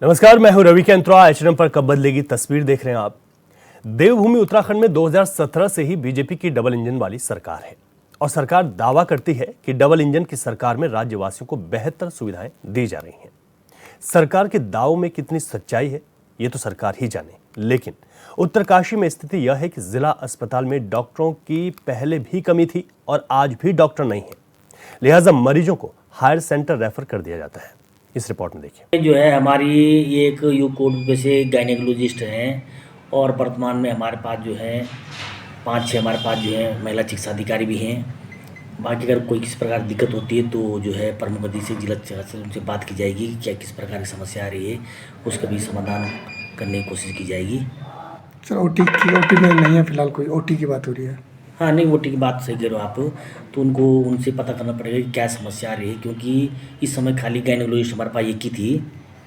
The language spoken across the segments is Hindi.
नमस्कार, मैं हूं रवि केंद्रा। एचएनएम पर कब बदलेगी तस्वीर देख रहे हैं आप। देवभूमि उत्तराखंड में 2017 से ही बीजेपी की डबल इंजन वाली सरकार है और सरकार दावा करती है कि डबल इंजन की सरकार में राज्यवासियों को बेहतर सुविधाएं दी जा रही हैं। सरकार के दावों में कितनी सच्चाई है ये तो सरकार ही जाने, लेकिन उत्तरकाशी में स्थिति यह है कि जिला अस्पताल में डॉक्टरों की पहले भी कमी थी और आज भी डॉक्टर नहीं है, लिहाजा मरीजों को हायर सेंटर रेफर कर दिया जाता है। इस रिपोर्ट में देखिए। जो है हमारी ये एक यू कोड पे से गायनेकोलॉजिस्ट हैं और वर्तमान में हमारे पास जो है 5-6 हमारे पास जो है महिला चिकित्सा अधिकारी भी हैं। बाकी अगर कोई किसी प्रकार की दिक्कत होती है तो जो है प्रमुख अधिकारी से जिला चिकित्सा से उनसे बात की जाएगी कि क्या किस प्रकार की समस्या आ रही है, उसका भी समाधान करने की कोशिश की जाएगी। सर ओटी में नहीं है फिलहाल, कोई ओटी की बात हो रही है? हाँ नहीं, वो ठीक बात सही कह रहे हो आप। तो उनको उनसे पता करना पड़ेगा कि क्या समस्या आ रही है, क्योंकि इस समय खाली गायनेकोलॉजिस्ट हमारे पास एक ही थी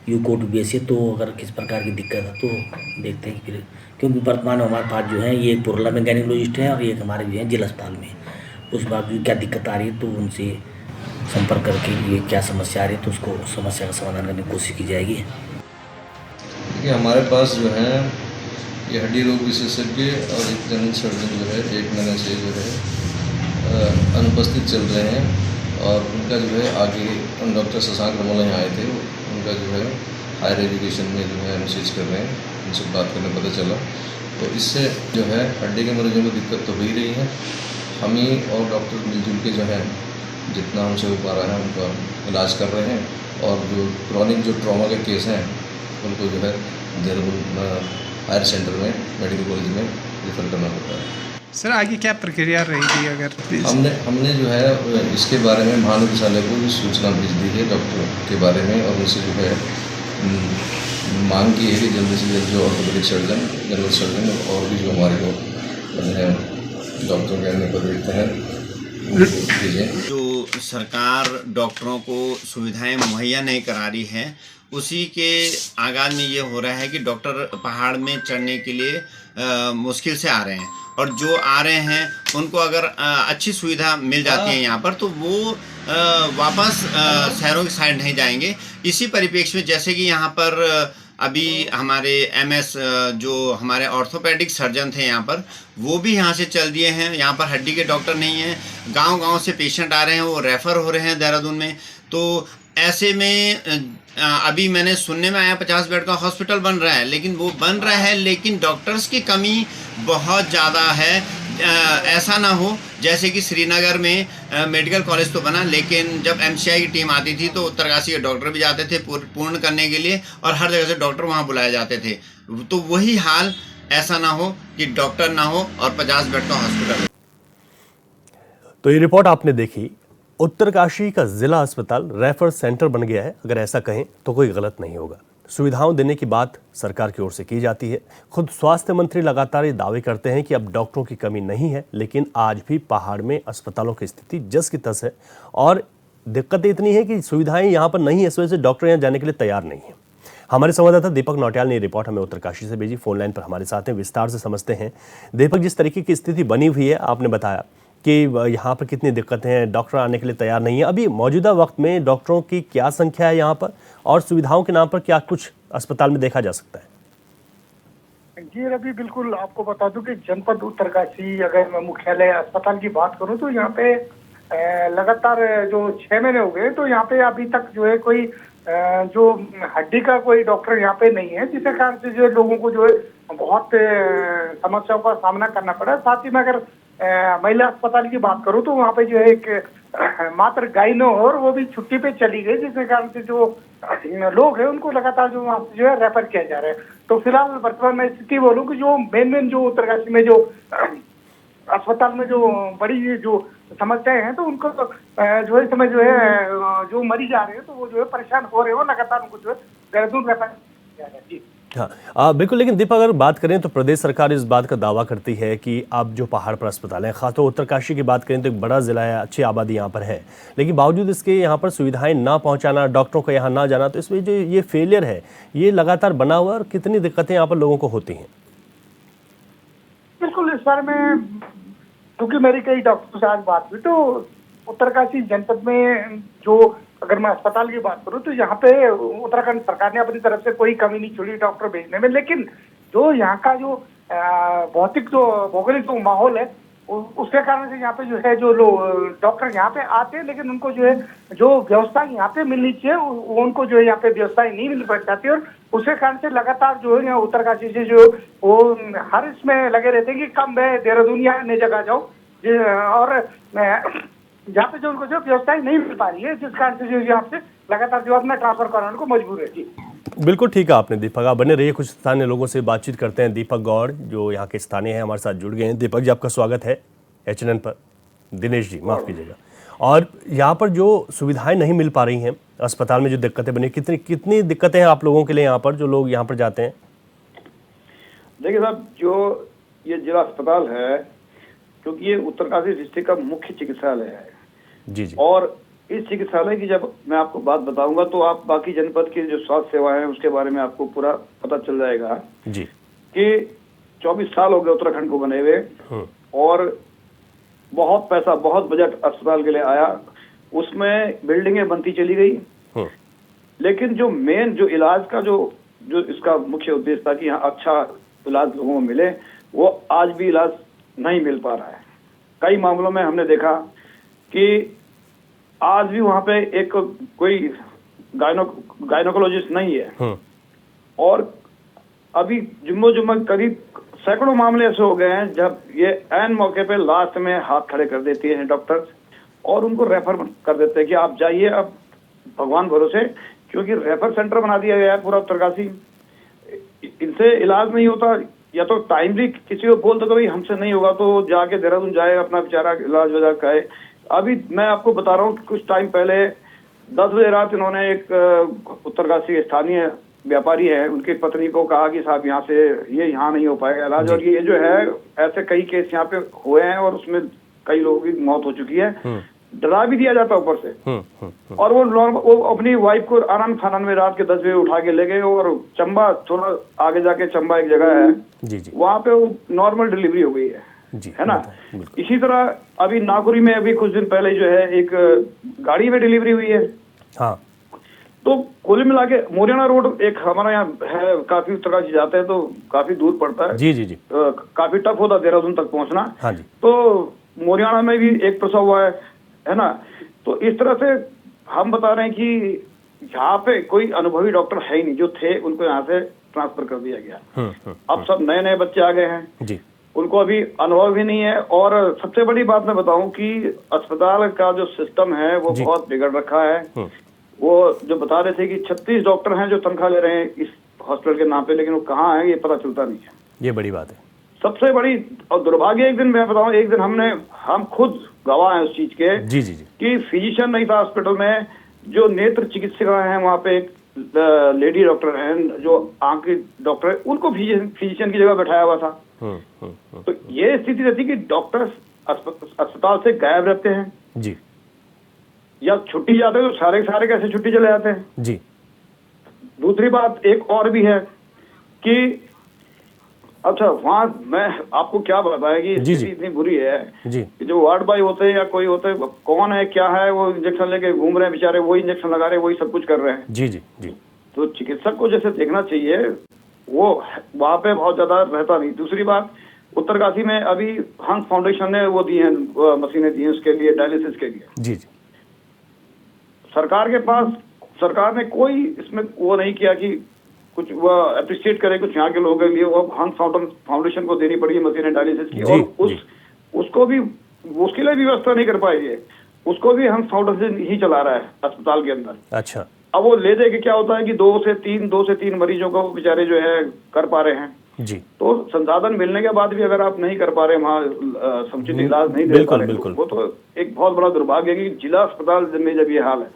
यू कोड बेस से। तो अगर किस प्रकार की दिक्कत है तो देखते हैं फिर, क्योंकि वर्तमान में हमारे पास जो है ये पुरला में गायनेकोलॉजिस्ट है और एक हमारे जो है जिला अस्पताल में। उस बात की क्या दिक्कत आ रही है तो उनसे संपर्क करके ये क्या समस्या आ रही है तो उसको समस्या का समाधान करने की कोशिश की जाएगी। देखिए, हमारे पास जो है ये हड्डी रोग विशेषज्ञ और एक जनरल सर्जन जो है 1 महीने से जो है अनुपस्थित चल रहे हैं और उनका जो है आगे डॉक्टर शशांक रमोला यहाँ आए थे, उनका जो है हायर एजुकेशन में जो है अनुशेष कर रहे हैं। उनसे बात करने पता चला तो इससे जो है हड्डी के मरीजों में दिक्कत तो हो ही रही है। हम ही और डॉक्टर मिलजुल के जो है जितना हमसे हो पा रहा है उनका इलाज कर रहे हैं और जो क्रॉनिक जो ट्रॉमा के केस हैं उनको जो है देहरादून हायर सेंटर में मेडिकल कॉलेज में रेफर करना पड़ता है। सर आगे क्या प्रक्रिया रहेगी? अगर हमने जो है इसके बारे में महानिदेशालय को भी सूचना भेज दी है डॉक्टर के बारे में और उनसे जो है मांग की है कि जल्दी से जल्द जो ऑर्थोपेडिक सर्जन, जनरल सर्जन और भी जो हमारे को डॉक्टर कहने पर देखते हैं जो सरकार डॉक्टरों को सुविधाएं मुहैया नहीं करा रही है, उसी के आगाज में ये हो रहा है कि डॉक्टर पहाड़ में चढ़ने के लिए मुश्किल से आ रहे हैं और जो आ रहे हैं उनको अगर अच्छी सुविधा मिल जाती है यहाँ पर तो वो वापस शहरों की साइड नहीं जाएंगे। इसी परिप्रेक्ष्य में जैसे कि यहाँ पर अभी हमारे एमएस जो हमारे ऑर्थोपेडिक सर्जन थे यहाँ पर, वो भी यहाँ से चल दिए हैं। यहाँ पर हड्डी के डॉक्टर नहीं हैं, गांव-गांव से पेशेंट आ रहे हैं, वो रेफ़र हो रहे हैं देहरादून में। तो ऐसे में अभी मैंने सुनने में आया 50 बेड का हॉस्पिटल बन रहा है, लेकिन वो बन रहा है लेकिन डॉक्टर्स की कमी बहुत ज़्यादा है। ऐसा ना हो जैसे कि श्रीनगर में मेडिकल कॉलेज तो बना, लेकिन जब एमसीआई की टीम आती थी तो उत्तरकाशी के डॉक्टर भी जाते थे पूर्ण करने के लिए और हर जगह से डॉक्टर वहाँ बुलाए जाते थे। तो वही हाल ऐसा ना हो कि डॉक्टर ना हो और 50 बेड का हॉस्पिटल। तो ये रिपोर्ट आपने देखी। उत्तरकाशी का जिला अस्पताल रेफर सेंटर बन गया है, अगर ऐसा कहें तो कोई गलत नहीं होगा। सुविधाओं देने की बात सरकार की ओर से की जाती है। खुद स्वास्थ्य मंत्री लगातार ये दावे करते हैं कि अब डॉक्टरों की कमी नहीं है, लेकिन आज भी पहाड़ में अस्पतालों की स्थिति जस की तस है और दिक्कत इतनी है कि सुविधाएं यहाँ पर नहीं है, इस वजह से डॉक्टर यहाँ जाने के लिए तैयार नहीं है। हमारे संवाददाता दीपक नौटियाल ने रिपोर्ट हमें उत्तरकाशी से भेजी। फोन लाइन पर हमारे साथ हैं, विस्तार से समझते हैं। दीपक, जिस तरीके की स्थिति बनी हुई है, आपने बताया कि यहाँ पर कितनी दिक्कतें हैं, डॉक्टर आने के लिए तैयार नहीं है। अभी मौजूदा वक्त में डॉक्टरों की क्या संख्या है यहाँ पर और सुविधाओं के नाम पर क्या कुछ अस्पताल में देखा जा सकता है? जी रवि, बिल्कुल आपको बता दूं कि जनपद उत्तरकाशी अगर मैं मुख्यालय अस्पताल की बात करूं तो यहाँ पे लगातार जो 6 महीने हो गए तो यहाँ पे अभी तक जो है कोई जो हड्डी का कोई डॉक्टर यहाँ पे नहीं है, जिसके कारण से जो लोगों को जो है बहुत समस्याओं का सामना करना पड़ा। साथ ही में अगर महिला अस्पताल की बात करूं तो वहाँ पे जो है एक मात्र गाइनो और वो भी छुट्टी पे चली गई, जिसके कारण से जो लोग हैं उनको लगातार जो वहाँ से जो है रेफर किया जा रहा है। तो फिलहाल वर्तमान में स्थिति बोलूँ कि जो मेन जो उत्तरकाशी में जो अस्पताल में जो बड़ी जो समस्याएं हैं तो उनको जो है समय जो है जो मरीज आ रहे हैं तो वो जो है परेशान हो रहे हो, लगातार उनको जो है देहरादून रेफर किया जा रहा है। जी हाँ, बिल्कुल। लेकिन दीपक, अगर बात करें तो प्रदेश सरकार इस बात का दावा करती है कि अब जो पहाड़ पर अस्पताल है, खासतौर उत्तरकाशी की बात करें तो एक बड़ा जिला है, अच्छी आबादी यहाँ पर है, लेकिन बावजूद इसके यहाँ पर सुविधाएं ना पहुँचाना, डॉक्टरों का यहाँ ना जाना, तो इसमें जो ये फेलियर है ये लगातार बना हुआ और कितनी दिक्कतें यहाँ पर लोगों को होती हैं? बिल्कुल, इस बारे में क्योंकि मेरी कई डॉक्टरों से आज बात हुई तो उत्तरकाशी जनपद में जो अगर मैं अस्पताल की बात करूं तो यहाँ पे उत्तराखंड सरकार ने अपनी तरफ से कोई कमी नहीं छोड़ी डॉक्टर भेजने में, लेकिन जो यहाँ का जो भौतिक जो भौगोलिक जो माहौल है उसके कारण से यहाँ पे जो है जो लोग डॉक्टर यहाँ पे आते हैं, लेकिन उनको जो है जो व्यवस्था यहाँ पे मिलनी चाहिए वो उनको जो है यहाँ पे व्यवस्थाएं नहीं मिल पाती, और उसके कारण से लगातार जो है यहाँ उत्तरकाशी से जो वो हर इसमें लगे रहते हैं कि कम मैं देहरादून या अन्य जगह जाऊँ, और जहाँ पे जो उनको जो व्यवस्थाएं नहीं मिल पा रही है, जिस कारण से जो यहाँ से लगातार जो अपना ट्रांसफर कराने को मजबूर है। जी बिल्कुल ठीक है आपने दीपक, आप बने रहिए, कुछ स्थानीय लोगों से बातचीत करते हैं। दीपक गौड़ जो यहाँ के स्थानीय हैं हमारे साथ जुड़ गए हैं। दीपक जी आपका स्वागत है HNN पर। दिनेश जी माफ़ कीजिएगा। और यहाँ पर जो सुविधाएं नहीं मिल पा रही हैं, अस्पताल में जो दिक्कतें बनी, कितनी दिक्कतें हैं आप लोगों के लिए यहाँ पर, जो लोग यहाँ पर जाते हैं? देखिए साहब, जो ये जिला अस्पताल है, क्योंकि ये उत्तरकाशी डिस्ट्रिक्ट का मुख्य चिकित्सालय है जी जी, और इस चिकित्सालय की जब मैं आपको बात बताऊंगा तो आप बाकी जनपद की जो स्वास्थ्य सेवाएं हैं उसके बारे में आपको पूरा पता चल जाएगा जी कि 24 साल हो गए उत्तराखंड को बने हुए, और बहुत पैसा, बहुत बजट अस्पताल के लिए आया, उसमें बिल्डिंगें बनती चली गई, लेकिन जो मेन जो इलाज का जो इसका मुख्य उद्देश्य था कि यहाँ अच्छा इलाज लोगों को मिले, वो आज भी इलाज नहीं मिल पा रहा है। कई मामलों में हमने देखा कि आज भी वहाँ पे एक कोई गायनोकोलॉजिस्ट नहीं है, और अभी जुम्मो करीब सैकड़ों मामले ऐसे हो गए हैं जब ये ऐन मौके पे लास्ट में हाथ खड़े कर देती हैं डॉक्टर्स और उनको रेफर कर देते हैं कि आप जाइए अब भगवान भरोसे, क्योंकि रेफर सेंटर बना दिया गया है पूरा उत्तरकाशी। इनसे इलाज नहीं होता, या तो टाइमली किसी को बोल दो भाई हमसे नहीं होगा तो जाके देहरादून जाए अपना बेचारा इलाज वजह करे। अभी मैं आपको बता रहा हूँ, कुछ टाइम पहले 10 बजे रात इन्होंने एक उत्तरकाशी स्थानीय व्यापारी है, उनकी पत्नी को कहा कि साहब यहाँ से ये यहाँ नहीं हो पाएगा इलाज, और ये जो है ऐसे कई केस यहाँ पे हुए हैं और उसमें कई लोगों की मौत हो चुकी है। डरा भी दिया जाता ऊपर से, और वो अपनी वाइफ को आनंद फानन में रात के 10 बजे उठा के ले गए, और चंबा थोड़ा आगे जाके चंबा एक जगह है जी जी, वहाँ पे वो नॉर्मल डिलीवरी हो गई है ना। इसी तरह अभी नागुरी में अभी कुछ दिन पहले जो है एक गाड़ी में डिलीवरी हुई है। हाँ, तो कुल मिला के मोरियाना रोड एक हमारा यहाँ है, काफी उत्तरकाशी जाते हैं तो काफी दूर पड़ता है जी जी जी, काफी टफ होता है देहरादून तक पहुंचना। हाँ जी, तो मोरियाना में भी एक प्रसव हुआ है ना। तो इस तरह से हम बता रहे हैं कि यहाँ पे कोई अनुभवी डॉक्टर है ही नहीं, जो थे उनको यहाँ से ट्रांसफर कर दिया गया। अब सब नए नए बच्चे आ गए हैं जी, उनको अभी अनुभव भी नहीं है। और सबसे बड़ी बात मैं बताऊं कि अस्पताल का जो सिस्टम है वो बहुत बिगड़ रखा है। वो जो बता रहे थे कि 36 डॉक्टर हैं जो तनख्वाह ले रहे हैं इस हॉस्पिटल के नाम पे, लेकिन वो कहाँ है ये पता चलता नहीं है। ये बड़ी बात है। सबसे बड़ी और दुर्भाग्य, एक दिन मैं बताऊं, एक दिन हम खुद गवाह हैं उस चीज के जी जी जी, कि फिजिशियन नहीं था हॉस्पिटल में, जो नेत्र चिकित्सिका हैं वहाँ पे एक लेडी डॉक्टर हैं जो आंख की डॉक्टर है, उनको फिजिशियन की जगह बैठाया हुआ था। तो ये स्थिति रहती कि डॉक्टर अस्पताल से गायब रहते हैं जी, या छुट्टी जाते हैं तो सारे सारे कैसे छुट्टी चले जाते हैं जी। दूसरी बात एक और भी है कि अच्छा वहाँ मैं आपको क्या बताया कि स्थिति इतनी बुरी है जी, कि जो वार्ड बॉय होते हैं या कोई होते हैं, कौन है क्या है, वो इंजेक्शन लेके घूम रहे हैं बेचारे, वही इंजेक्शन लगा रहे हैं, वही सब कुछ कर रहे हैं। जी जी जी, तो चिकित्सक को जैसे देखना चाहिए वो वहाँ पे बहुत ज्यादा रहता नहीं। दूसरी बात, उत्तरकाशी में अभी हंस फाउंडेशन ने वो दी है मशीनें दी हैं उसके लिए, डायलिसिस के लिए। जी जी, सरकार ने कोई इसमें वो नहीं किया कि कुछ वो अप्रिशिएट करे कुछ यहाँ के लोगों के लिए। वो हंस फाउंडेशन को देनी पड़ी है मशीनें डायलिसिस की, और उसको भी उसके लिए भी व्यवस्था नहीं कर पाएगी, उसको भी हंस फाउंडेशन ही चला रहा है अस्पताल के अंदर। अच्छा, अब वो ले दे के क्या होता है कि 2 से 3 मरीजों को बेचारे जो है कर पा रहे हैं जी। तो संसाधन मिलने के बाद भी अगर आप नहीं कर पा रहे वहाँ समुचित इलाज नहीं दे पा रहे, वो तो एक बहुत बड़ा दुर्भाग्य है कि जिला अस्पताल में जब ये हाल है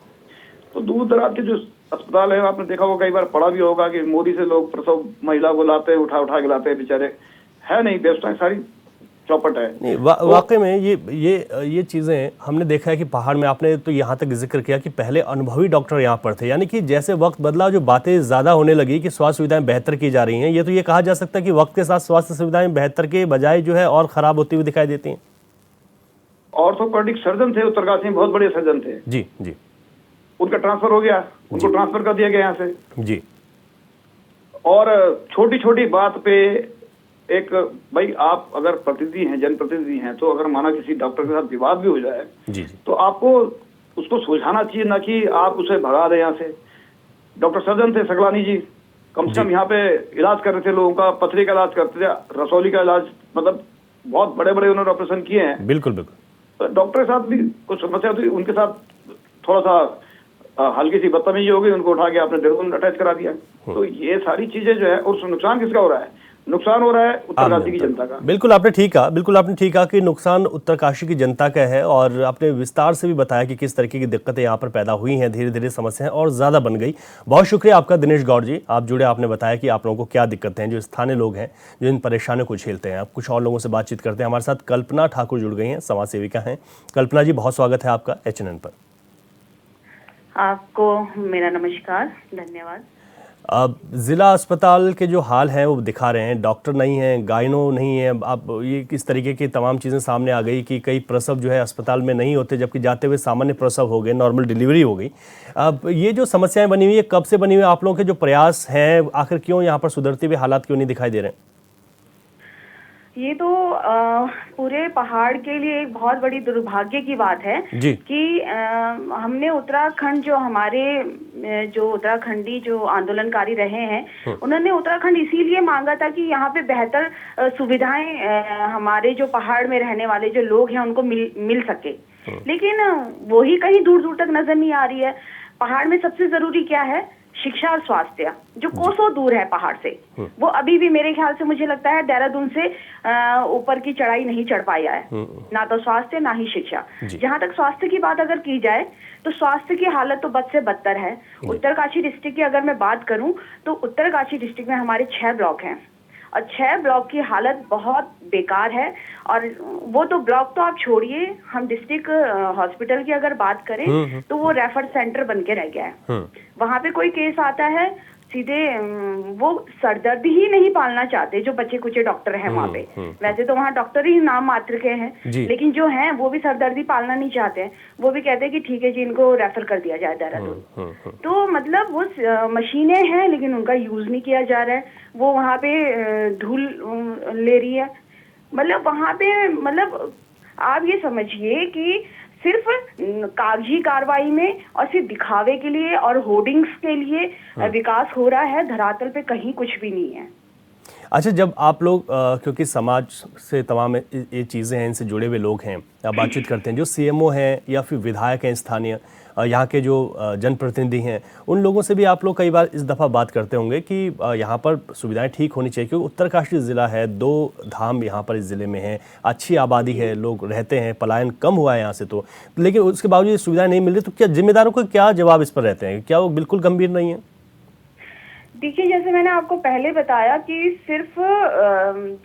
तो दूर दराज के जो अस्पताल है, आपने देखा होगा, कई बार पढ़ा भी होगा कि मोदी से लोग प्रसव महिला को लाते हैं, उठा के लाते हैं, बेचारे है नहीं, व्यवस्थाएं सारी चौपट है। नहीं, वाकई में ये चीज़ें हमने देखा है कि पहाड़ में, आपने तो यहाँ तक जिक्र किया कि पहले अनुभवी डॉक्टर यहाँ पर थे, यानी कि जैसे वक्त बदला जो बातें ज़्यादा होने लगी कि स्वास्थ्य सुविधाएं बेहतर की जा रही हैं, ये तो ये कहा जा सकता है कि वक्त के साथ स्वास्थ्य सुविधाएं बेहतर के बजाय जो है और ख़राब होती हुई दिखाई देती हैं। ऑर्थोपेडिक सर्जन थे उत्तरकाशी में, बहुत बड़े सर्जन थे जी जी, उनका ट्रांसफर हो गया, उनको ट्रांसफर कर दिया गया यहाँ से। जी। और छोटी छोटी बात पे एक, भाई आप अगर प्रतिनिधि हैं, जनप्रतिनिधि हैं, तो अगर माना किसी डॉक्टर के साथ विवाद भी हो जाए जी। तो आपको उसको सुलझाना चाहिए, ना कि आप उसे भगा दें यहाँ से। डॉक्टर सर्जन थे सकलानी जी, कम से कम यहाँ पे इलाज कर रहे थे लोगों का, पथरी का इलाज करते थे, रसौली का इलाज, मतलब बहुत बड़े बड़े उन्होंने ऑपरेशन किए हैं। बिल्कुल बिल्कुल। तो डॉक्टर के साथ भी कुछ समस्या हुई, उनके साथ थोड़ा सा हल्की सी बदतमीजी हो गई, उनको उठा के आपने देहरादून अटैच करा दिया। तो ये सारी चीजें जो है, और नुकसान किसका हो रहा है? नुकसान हो रहा है उत्तरकाशी की जनता का। बिल्कुल आपने ठीक कहा, बिल्कुल आपने ठीक कहा कि नुकसान उत्तरकाशी की जनता का है, और आपने विस्तार से भी बताया कि किस तरीके की दिक्कतें यहाँ पर पैदा हुई हैं, धीरे धीरे समस्याएं और ज़्यादा बन गई। बहुत शुक्रिया आपका दिनेश गौड़ जी, आप जुड़े, आपने बताया कि आप लोगों को क्या दिक्कतें हैं, जो स्थानीय लोग हैं जो इन परेशानियों को झेलते हैं। आप कुछ और लोगों से बातचीत करते हैं। हमारे साथ कल्पना ठाकुर जुड़ गई हैं, समाज सेविका हैं। कल्पना जी, बहुत स्वागत है आपका HNN पर। आपको मेरा नमस्कार, धन्यवाद। अब जिला अस्पताल के जो हाल हैं वो दिखा रहे हैं, डॉक्टर नहीं हैं, गायनो नहीं है। अब ये किस तरीके की तमाम चीज़ें सामने आ गई कि कई प्रसव जो है अस्पताल में नहीं होते, जबकि जाते हुए सामान्य प्रसव हो गए, नॉर्मल डिलीवरी हो गई। अब ये जो समस्याएं बनी हुई है, कब से बनी हुई है? आप लोगों के जो प्रयास हैं, आखिर क्यों यहाँ पर सुधरते हुए हालात क्यों नहीं दिखाई दे रहे हैं? ये तो पूरे पहाड़ के लिए एक बहुत बड़ी दुर्भाग्य की बात है जी। कि हमने उत्तराखंड, जो हमारे जो उत्तराखंडी जो आंदोलनकारी रहे हैं, उन्होंने उत्तराखंड इसीलिए मांगा था कि यहाँ पे बेहतर सुविधाएं हमारे जो पहाड़ में रहने वाले जो लोग हैं उनको मिल सके। लेकिन वो ही कहीं दूर दूर तक नजर नहीं आ रही है। पहाड़ में सबसे जरूरी क्या है? शिक्षा और स्वास्थ्य, जो कोसों दूर है पहाड़ से। वो अभी भी मेरे ख्याल से, मुझे लगता है, देहरादून से ऊपर की चढ़ाई नहीं चढ़ पाया है, ना तो स्वास्थ्य ना ही शिक्षा। जहां तक स्वास्थ्य की बात अगर की जाए तो स्वास्थ्य की हालत तो बद से बदतर है। उत्तरकाशी डिस्ट्रिक्ट की अगर मैं बात करूं तो उत्तरकाशी डिस्ट्रिक्ट में हमारे 6 ब्लॉक हैं, और 6 ब्लॉक की हालत बहुत बेकार है। और वो तो ब्लॉक तो आप छोड़िए, हम डिस्ट्रिक्ट हॉस्पिटल की अगर बात करें तो वो रेफर सेंटर बन के रह गया है। वहां पे कोई केस आता है, सीधे वो सरदर्दी ही नहीं पालना चाहते जो बच्चे कुछ डॉक्टर हैं वहाँ पे। वैसे तो वहाँ डॉक्टर ही नाम मात्र के हैं, लेकिन जो हैं वो भी सरदर्दी पालना नहीं चाहते हैं। वो भी कहते हैं कि ठीक है जी, इनको रेफर कर दिया जाए देहरादून। तो मतलब वो मशीनें हैं लेकिन उनका यूज नहीं किया जा रहा है। वो वहाँ पे धूल ले रही है। मतलब वहाँ पे, मतलब आप ये समझिए कि सिर्फ कागजी कार्रवाई में और सिर्फ दिखावे के लिए और होर्डिंग्स के लिए विकास हो रहा है, धरातल पे कहीं कुछ भी नहीं है। अच्छा, जब आप लोग क्योंकि समाज से तमाम ये चीज़ें हैं, इनसे जुड़े हुए लोग हैं, आप बातचीत करते हैं, जो CMO हैं या फिर विधायक हैं स्थानीय, यहाँ के जो जनप्रतिनिधि हैं, उन लोगों से भी आप लोग कई बार इस दफ़ा बात करते होंगे कि यहाँ पर सुविधाएं ठीक होनी चाहिए, क्योंकि उत्तरकाशी ज़िला है, 2 धाम यहाँ पर इस ज़िले में है, अच्छी आबादी है, लोग रहते हैं, पलायन कम हुआ है यहाँ से, तो लेकिन उसके बावजूद सुविधाएं नहीं मिल रही। तो क्या जिम्मेदारों को क्या जवाब इस पर रहते हैं? क्या वो बिल्कुल गंभीर नहीं है? देखिए, जैसे मैंने आपको पहले बताया कि सिर्फ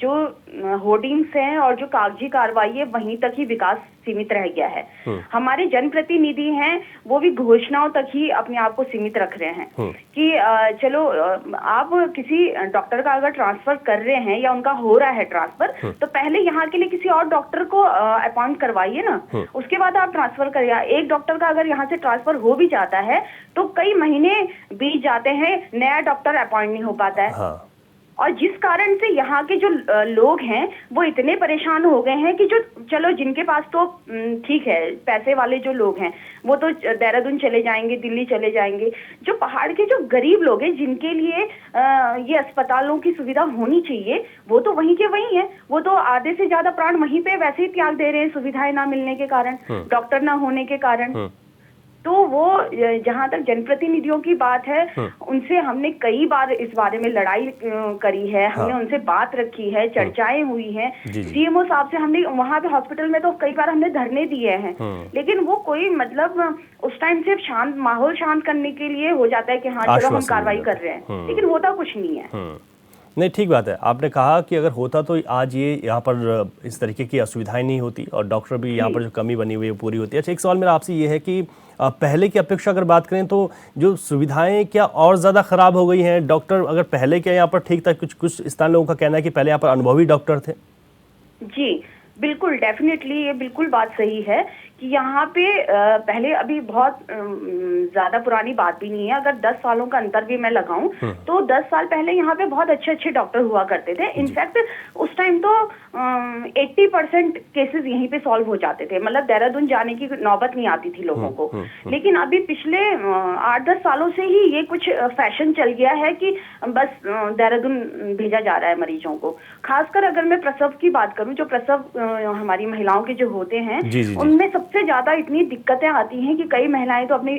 जो होर्डिंग्स हैं और जो कागजी कार्रवाई है, वहीं तक ही विकास सीमित रह गया है। हमारे जनप्रतिनिधि हैं वो भी घोषणाओं तक ही अपने आप को सीमित रख रहे हैं कि चलो आप किसी डॉक्टर का अगर ट्रांसफर कर रहे हैं या उनका हो रहा है ट्रांसफर, तो पहले यहाँ के लिए किसी और डॉक्टर को अपॉइंट करवाइए ना, उसके बाद आप ट्रांसफर करिए। एक डॉक्टर का अगर यहाँ से ट्रांसफर हो भी जाता है तो कई महीने बीत जाते हैं, नया डॉक्टर अपॉइंट नहीं हो पाता है। और जिस कारण से यहाँ के जो लोग हैं वो इतने परेशान हो गए हैं कि जो, चलो जिनके पास तो ठीक है, पैसे वाले जो लोग हैं वो तो देहरादून चले जाएंगे, दिल्ली चले जाएंगे। जो पहाड़ के जो गरीब लोग हैं, जिनके लिए ये अस्पतालों की सुविधा होनी चाहिए, वो तो वहीं के वहीं है। वो तो आधे से ज्यादा प्राण वहीं पे वैसे ही त्याग दे रहे हैं, सुविधाएं ना मिलने के कारण, डॉक्टर ना होने के कारण। तो वो, जहाँ तक जनप्रतिनिधियों की बात है, उनसे हमने कई बार इस बारे में लड़ाई करी है, हमने उनसे बात रखी है, चर्चाएं हुई हैं। CMO साहब से हमने वहाँ पे हॉस्पिटल में तो कई बार हमने धरने दिए हैं, लेकिन वो कोई, मतलब उस टाइम सिर्फ माहौल शांत करने के लिए हो जाता है कि हाँ चलो हम कार्रवाई कर रहे हैं, लेकिन होता कुछ नहीं है। नहीं, ठीक बात है। आपने कहा कि अगर होता तो आज ये यहाँ पर इस तरीके की असुविधाएं नहीं होती और डॉक्टर भी यहाँ पर जो कमी बनी हुई है पूरी होती है। अच्छा, एक सवाल मेरा आपसे ये है कि पहले की अपेक्षा अगर बात करें तो जो सुविधाएं क्या और ज़्यादा ख़राब हो गई हैं? डॉक्टर अगर पहले क्या यहाँ पर ठीक था? कुछ स्थानीय लोगों का कहना है कि पहले यहाँ पर अनुभवी डॉक्टर थे। जी बिल्कुल, डेफिनेटली ये बिल्कुल बात सही है कि यहाँ पे पहले अभी बहुत ज्यादा पुरानी बात भी नहीं है, अगर 10 सालों का अंतर भी मैं लगाऊं तो 10 साल पहले यहाँ पे बहुत अच्छे अच्छे डॉक्टर हुआ करते थे। इनफैक्ट उस टाइम तो 80% केसेस यहीं पे सॉल्व हो जाते थे, मतलब देहरादून जाने की नौबत नहीं आती थी लोगों को। लेकिन अभी पिछले 8-10 सालों से ही ये कुछ फैशन चल गया है कि बस देहरादून भेजा जा रहा है मरीजों को। खासकर अगर मैं प्रसव की बात करूं, जो प्रसव हमारी महिलाओं के जो होते हैं उनमें सबसे ज्यादा इतनी दिक्कतें आती हैं कि कई महिलाएं तो अपनी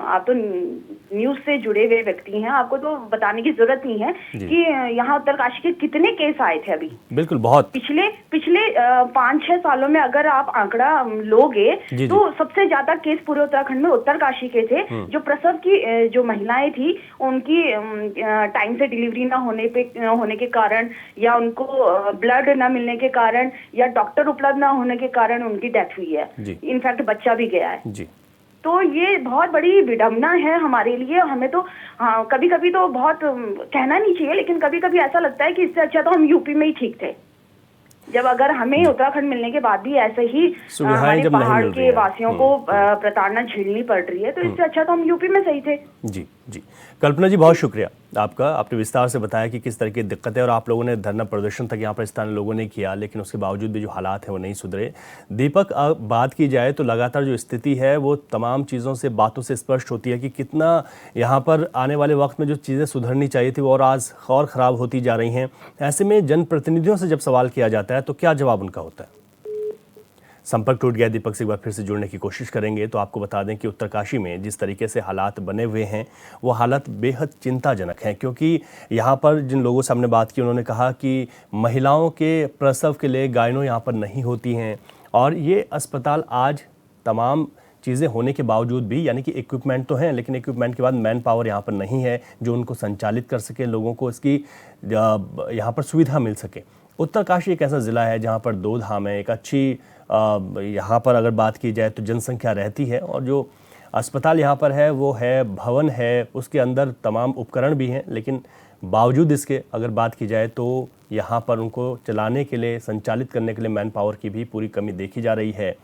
आप तो न्यूज से जुड़े हुए व्यक्ति हैं, आपको तो बताने की जरूरत नहीं है कि यहाँ उत्तरकाशी के कितने केस आए थे अभी। बिल्कुल, बहुत पिछले 5-6 सालों में अगर आप आंकड़ा लोगे तो सबसे ज्यादा केस पूरे उत्तराखंड में उत्तरकाशी के थे। जो प्रसव की जो महिलाएं थी उनकी टाइम से डिलीवरी ना होने के कारण, या उनको ब्लड ना मिलने के कारण, या डॉक्टर उपलब्ध ना होने के कारण उनकी डेथ हुई है। इनफैक्ट बच्चा भी गया है जी। तो ये बहुत बड़ी विडंबना है हमारे लिए। हमें तो कभी कभी तो बहुत कहना नहीं चाहिए, लेकिन कभी कभी ऐसा लगता है कि इससे अच्छा तो हम यूपी में ही ठीक थे, जब अगर हमें उत्तराखंड मिलने के बाद भी ऐसे ही हमारे पहाड़ के वासियों को प्रताड़ना झेलनी पड़ रही है, तो इससे अच्छा तो हम यूपी में सही थे। जी जी, कल्पना जी बहुत शुक्रिया आपका। आपने विस्तार से बताया कि किस तरह की दिक्कतें, और आप लोगों ने धरना प्रदर्शन तक यहाँ पर स्थानीय लोगों ने किया, लेकिन उसके बावजूद भी जो हालात हैं वो नहीं सुधरे। दीपक, बात की जाए तो लगातार जो स्थिति है वो तमाम चीज़ों से, बातों से स्पष्ट होती है कि कितना यहाँ पर आने वाले वक्त में जो चीज़ें सुधरनी चाहिए थी वो और आज और ख़राब होती जा रही हैं। ऐसे में जनप्रतिनिधियों से जब सवाल किया जाता है तो क्या जवाब उनका होता है? संपर्क टूट गया। दीपक से एक बार फिर से जुड़ने की कोशिश करेंगे। तो आपको बता दें कि उत्तरकाशी में जिस तरीके से हालात बने हुए हैं वो हालात बेहद चिंताजनक हैं, क्योंकि यहाँ पर जिन लोगों से हमने बात की उन्होंने कहा कि महिलाओं के प्रसव के लिए गायनों यहाँ पर नहीं होती हैं, और ये अस्पताल आज तमाम चीज़ें होने के बावजूद भी, यानी कि इक्विपमेंट तो हैं लेकिन इक्विपमेंट के बाद मैन पावर यहाँ पर नहीं है जो उनको संचालित कर सके, लोगों को इसकी यहाँ पर सुविधा मिल सके। उत्तरकाशी एक ऐसा ज़िला है जहाँ पर 2 धाम है, एक अच्छी यहाँ पर अगर बात की जाए तो जनसंख्या रहती है, और जो अस्पताल यहाँ पर है वो है भवन है, उसके अंदर तमाम उपकरण भी हैं, लेकिन बावजूद इसके अगर बात की जाए तो यहाँ पर उनको चलाने के लिए, संचालित करने के लिए मैन पावर की भी पूरी कमी देखी जा रही है।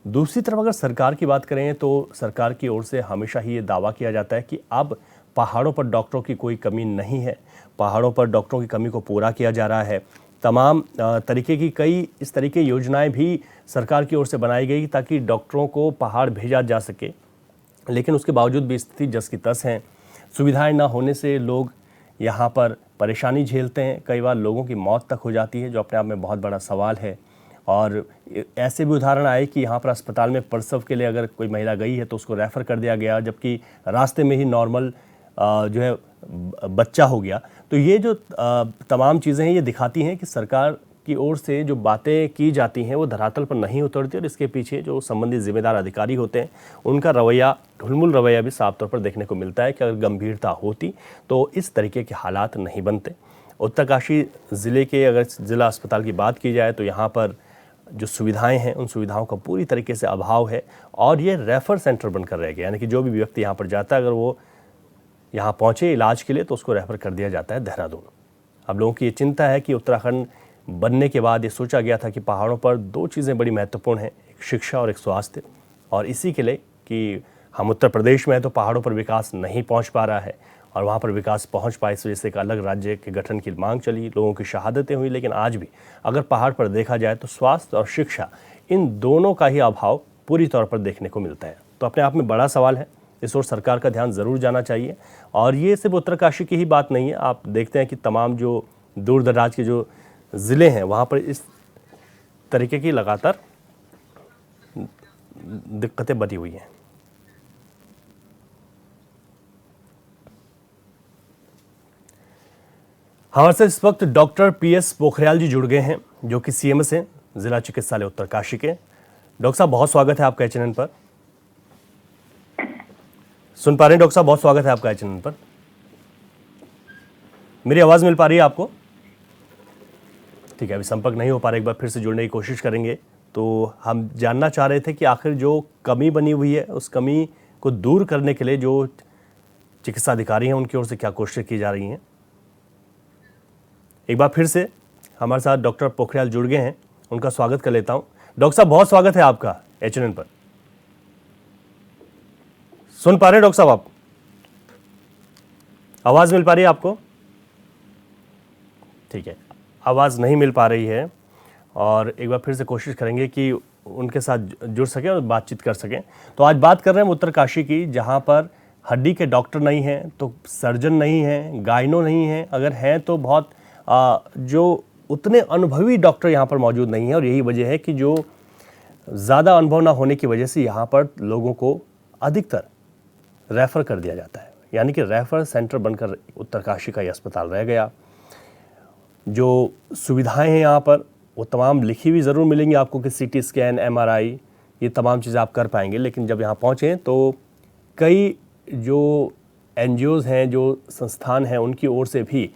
दूसरी तरफ अगर सरकार की बात करें तो सरकार की ओर से हमेशा ही ये दावा किया जाता है कि अब पहाड़ों पर डॉक्टरों की कोई कमी नहीं है, पहाड़ों पर डॉक्टरों की कमी को पूरा किया जा रहा है। तमाम तरीके की कई इस तरह की योजनाएं भी सरकार की ओर से बनाई गई ताकि डॉक्टरों को पहाड़ भेजा जा सके, लेकिन उसके बावजूद भी स्थिति जस की तस है। सुविधाएं ना होने से लोग यहाँ पर परेशानी झेलते हैं, कई बार लोगों की मौत तक हो जाती है, जो अपने आप में बहुत बड़ा सवाल है। और ऐसे भी उदाहरण आए कि यहाँ पर अस्पताल में प्रसव के लिए अगर कोई महिला गई है तो उसको रेफ़र कर दिया गया, जबकि रास्ते में ही नॉर्मल जो है बच्चा हो गया। तो ये जो तमाम चीज़ें हैं ये दिखाती हैं कि सरकार की ओर से जो बातें की जाती हैं वो धरातल पर नहीं उतरती, और इसके पीछे जो संबंधित जिम्मेदार अधिकारी होते हैं उनका रवैया, ढुलमुल रवैया भी साफ तौर पर देखने को मिलता है कि अगर गंभीरता होती तो इस तरीके के हालात नहीं बनते। उत्तरकाशी ज़िले के अगर ज़िला अस्पताल की बात की जाए तो यहाँ पर जो सुविधाएं हैं उन सुविधाओं का पूरी तरीके से अभाव है, और ये रेफ़र सेंटर बनकर रह गया, यानी कि जो भी व्यक्ति यहाँ पर जाता है अगर वो यहाँ पहुँचे इलाज के लिए तो उसको रेफ़र कर दिया जाता है देहरादून। अब लोगों की ये चिंता है कि उत्तराखंड बनने के बाद ये सोचा गया था कि पहाड़ों पर 2 चीज़ें बड़ी महत्वपूर्ण हैं, एक शिक्षा और एक स्वास्थ्य, और इसी के लिए कि हम उत्तर प्रदेश में हैं तो पहाड़ों पर विकास नहीं पहुँच पा रहा है, और वहाँ पर विकास पहुँच पाए इस वजह से एक अलग राज्य के गठन की मांग चली, लोगों की शहादतें हुई। लेकिन आज भी अगर पहाड़ पर देखा जाए तो स्वास्थ्य और शिक्षा, इन दोनों का ही अभाव पूरी तौर पर देखने को मिलता है। तो अपने आप में बड़ा सवाल है, इस ओर सरकार का ध्यान ज़रूर जाना चाहिए। और ये सिर्फ उत्तरकाशी की ही बात नहीं है, आप देखते हैं कि तमाम जो दूर दराज के जो ज़िले हैं वहाँ पर इस तरीके की लगातार दिक्कतें बनी हुई हैं। हमारे साथ इस वक्त डॉक्टर PS पोखरियाल जी जुड़ गए हैं, जो कि CMS हैं, जिला चिकित्सालय उत्तरकाशी के। डॉक्टर साहब बहुत स्वागत है आपका चैनल पर। सुन पा रहे हैं डॉक्टर साहब? बहुत स्वागत है आपका चैनल पर। मेरी आवाज़ मिल पा रही है आपको? ठीक है, अभी संपर्क नहीं हो पा रहा, एक बार फिर से जुड़ने की कोशिश करेंगे। तो हम जानना चाह रहे थे कि आखिर जो कमी बनी हुई है उस कमी को दूर करने के लिए जो चिकित्सा अधिकारी हैं उनकी ओर से क्या कोशिशें की जा रही हैं। एक बार फिर से हमारे साथ डॉक्टर पोखरियाल जुड़ गए हैं, उनका स्वागत कर लेता हूं। डॉक्टर साहब बहुत स्वागत है आपका HNN पर। सुन पा रहे हैं डॉक्टर साहब आप? आवाज मिल पा रही है आपको? ठीक है, आवाज नहीं मिल पा रही है और एक बार फिर से कोशिश करेंगे कि उनके साथ जुड़ सकें और बातचीत कर सकें। तो आज बात कर रहे हैं उत्तरकाशी की, जहां पर हड्डी के डॉक्टर नहीं हैं, तो सर्जन नहीं हैं, गायनो नहीं हैं, अगर हैं तो बहुत जो उतने अनुभवी डॉक्टर यहाँ पर मौजूद नहीं है। और यही वजह है कि जो ज़्यादा अनुभव ना होने की वजह से यहाँ पर लोगों को अधिकतर रेफ़र कर दिया जाता है, यानी कि रेफ़र सेंटर बनकर उत्तरकाशी का ये अस्पताल रह गया। जो सुविधाएं हैं यहाँ पर वो तमाम लिखी हुई ज़रूर मिलेंगी आपको कि CT स्कैन, MRI, ये तमाम चीज़ें आप कर पाएंगे, लेकिन जब यहाँ पहुँचें तो कई जो NGOs हैं, जो संस्थान हैं, उनकी ओर से भी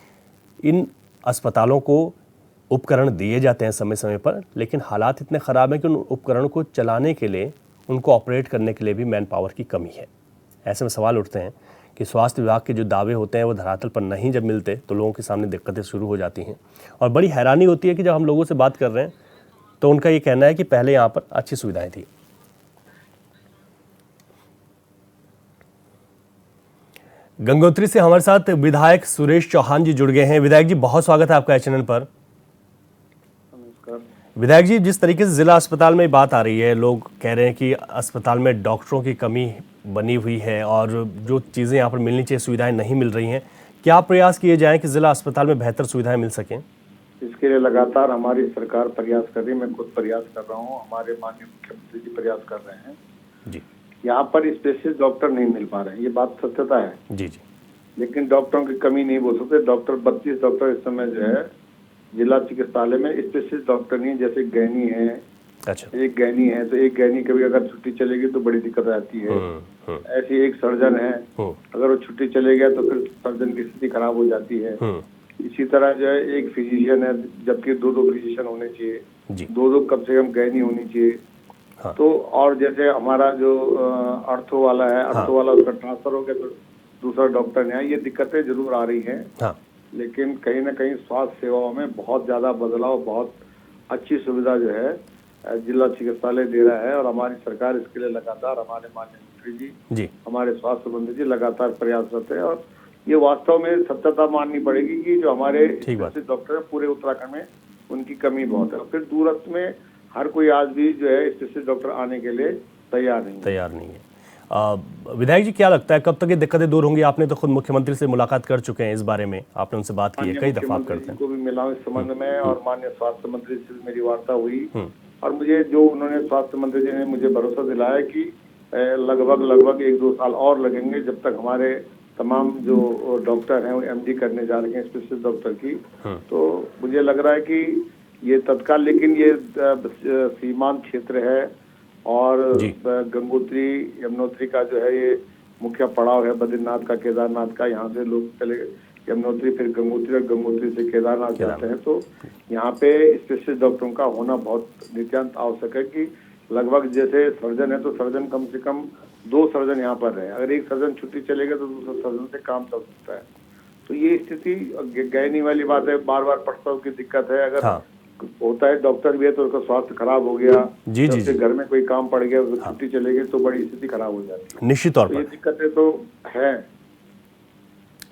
इन अस्पतालों को उपकरण दिए जाते हैं समय समय पर, लेकिन हालात इतने ख़राब हैं कि उन उपकरणों को चलाने के लिए, उनको ऑपरेट करने के लिए भी मैन पावर की कमी है। ऐसे में सवाल उठते हैं कि स्वास्थ्य विभाग के जो दावे होते हैं वो धरातल पर नहीं जब मिलते तो लोगों के सामने दिक्कतें शुरू हो जाती हैं। और बड़ी हैरानी होती है कि जब हम लोगों से बात कर रहे हैं तो उनका ये कहना है कि पहले यहाँ पर अच्छी सुविधाएं थी। गंगोत्री से हमारे साथ विधायक सुरेश चौहान जी जुड़ गए हैं। विधायक जी बहुत स्वागत है आपका HNN पर। विधायक जी, जिस तरीके से जिला अस्पताल में बात आ रही है, लोग कह रहे हैं कि अस्पताल में डॉक्टरों की कमी बनी हुई है और जो चीज़ें यहाँ पर मिलनी चाहिए सुविधाएं नहीं मिल रही हैं, क्या प्रयास किए जाएं कि जिला अस्पताल में बेहतर सुविधाएं मिल सकें? इसके लिए लगातार हमारी सरकार प्रयास कर रही है, मैं खुद प्रयास कर रहा हूँ, हमारे माननीय मुख्यमंत्री जी प्रयास कर रहे हैं जी। यहाँ पर स्पेशलिस्ट डॉक्टर नहीं मिल पा रहे हैं, ये बात सत्यता है जी जी। लेकिन डॉक्टरों की कमी नहीं बोल सकते। 32 डॉक्टर इस समय जो है जिला चिकित्सालय में स्पेशलिस्ट डॉक्टर नहीं, जैसे गैनी है, अच्छा, एक गैनी है तो एक गैनी कभी अगर छुट्टी चलेगी तो बड़ी दिक्कत आती है। ऐसी एक सर्जन है, अगर वो छुट्टी चले गया तो फिर सर्जन की स्थिति खराब हो जाती है। इसी तरह जो है एक फिजिशियन है, जबकि 2 फिजिशियन होने चाहिए, 2 कम से कम गैनी होनी चाहिए। हाँ। तो और जैसे हमारा जो अर्थो वाला है, अर्थो वाला उसका ट्रांसफर हो गया तो दूसरा डॉक्टर नहीं है, ये दिक्कतें जरूर आ रही हैं। हाँ। लेकिन कहीं ना कहीं स्वास्थ्य सेवाओं में बहुत ज्यादा बदलाव, बहुत अच्छी सुविधा जो है जिला चिकित्सालय दे रहा है और हमारी सरकार इसके लिए लगातार, हमारे माननीय मंत्री जी, हमारे स्वास्थ्य मंत्री जी लगातार प्रयासरत है। और ये वास्तव में सत्यता माननी पड़ेगी कि जो हमारे डॉक्टर है पूरे उत्तराखंड में उनकी कमी बहुत है। और फिर दूरस्थ में हर कोई आज भी जो है स्पेशलिस्ट डॉक्टर आने के लिए तैयार नहीं है। विधायक जी, क्या लगता है कब तक ये दिक्कतें दूर होंगी? आपने तो खुद मुख्यमंत्री से मुलाकात कर चुके हैं इस बारे में, आपने उनसे बात की है, कई दफा आप करते हैं। को भी मिला इस संबंध में और माननीय स्वास्थ्य मंत्री से मेरी वार्ता हुई और मुझे जो उन्होंने स्वास्थ्य मंत्री जी ने मुझे भरोसा दिलाया कि लगभग 1-2 साल और लगेंगे जब तक हमारे तमाम जो डॉक्टर हैं वो MD करने जा रहे हैं स्पेशलिस्ट डॉक्टर की। तो मुझे लग रहा है कि ये तत्काल, लेकिन ये सीमांत क्षेत्र है और गंगोत्री यमुनोत्री का जो है ये मुख्य पड़ाव है बद्रीनाथ का, केदारनाथ का। यहाँ से लोग चले यमुनोत्री, फिर गंगोत्री और गंगोत्री से केदारनाथ जाते हैं। तो यहाँ पे स्पेशलिस्ट डॉक्टरों का होना बहुत नित्यांत आवश्यक है कि लगभग जैसे सर्जन है तो सर्जन कम से कम 2 सर्जन यहाँ पर रहे। अगर एक सर्जन छुट्टी चलेगा तो दूसरा सर्जन से काम चल सकता है। तो ये स्थिति गैनी वाली बात है, बार बार प्रसव की दिक्कत है। अगर होता है डॉक्टर भी है तो उसका स्वास्थ्य खराब हो गया, जी, घर में कोई काम पड़ गया, उसको छुट्टी चलेगी तो बड़ी स्थिति खराब हो जाती है। निश्चित तौर पर ये दिक्कतें तो है।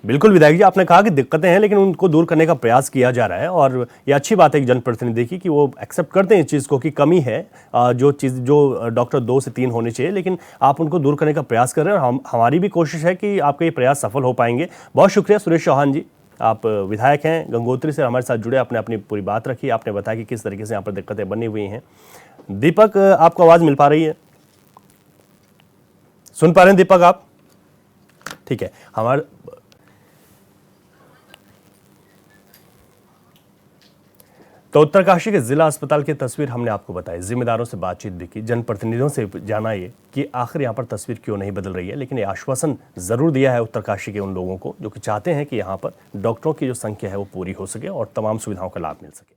बिल्कुल विधायक जी, आपने कहा कि दिक्कतें हैं लेकिन उनको दूर करने का प्रयास किया जा रहा है और ये अच्छी बात है एक जनप्रतिनिधि की कि वो एक्सेप्ट करते हैं इस चीज़ को कि कमी है, जो डॉक्टर 2 से 3 होने चाहिए, लेकिन आप उनको दूर करने का प्रयास कर रहे हैं और हमारी भी कोशिश है कि आपका ये प्रयास सफल हो पाएंगे। बहुत शुक्रिया सुरेश चौहान जी, आप विधायक हैं गंगोत्री से, हमारे साथ जुड़े, आपने अपनी पूरी बात रखी, आपने बताया कि किस तरीके से यहाँ पर दिक्कतें बनी हुई हैं। दीपक, आपको आवाज़ मिल पा रही है? सुन पा रहे हैं दीपक आप? ठीक है, हमारे तो उत्तरकाशी के जिला अस्पताल की तस्वीर हमने आपको बताई, जिम्मेदारों से बातचीत भी की, जनप्रतिनिधियों से जाना ये कि आखिर यहाँ पर तस्वीर क्यों नहीं बदल रही है, लेकिन ये आश्वासन जरूर दिया है उत्तरकाशी के उन लोगों को जो कि चाहते हैं कि यहाँ पर डॉक्टरों की जो संख्या है वो पूरी हो सके और तमाम सुविधाओं का लाभ मिल सके।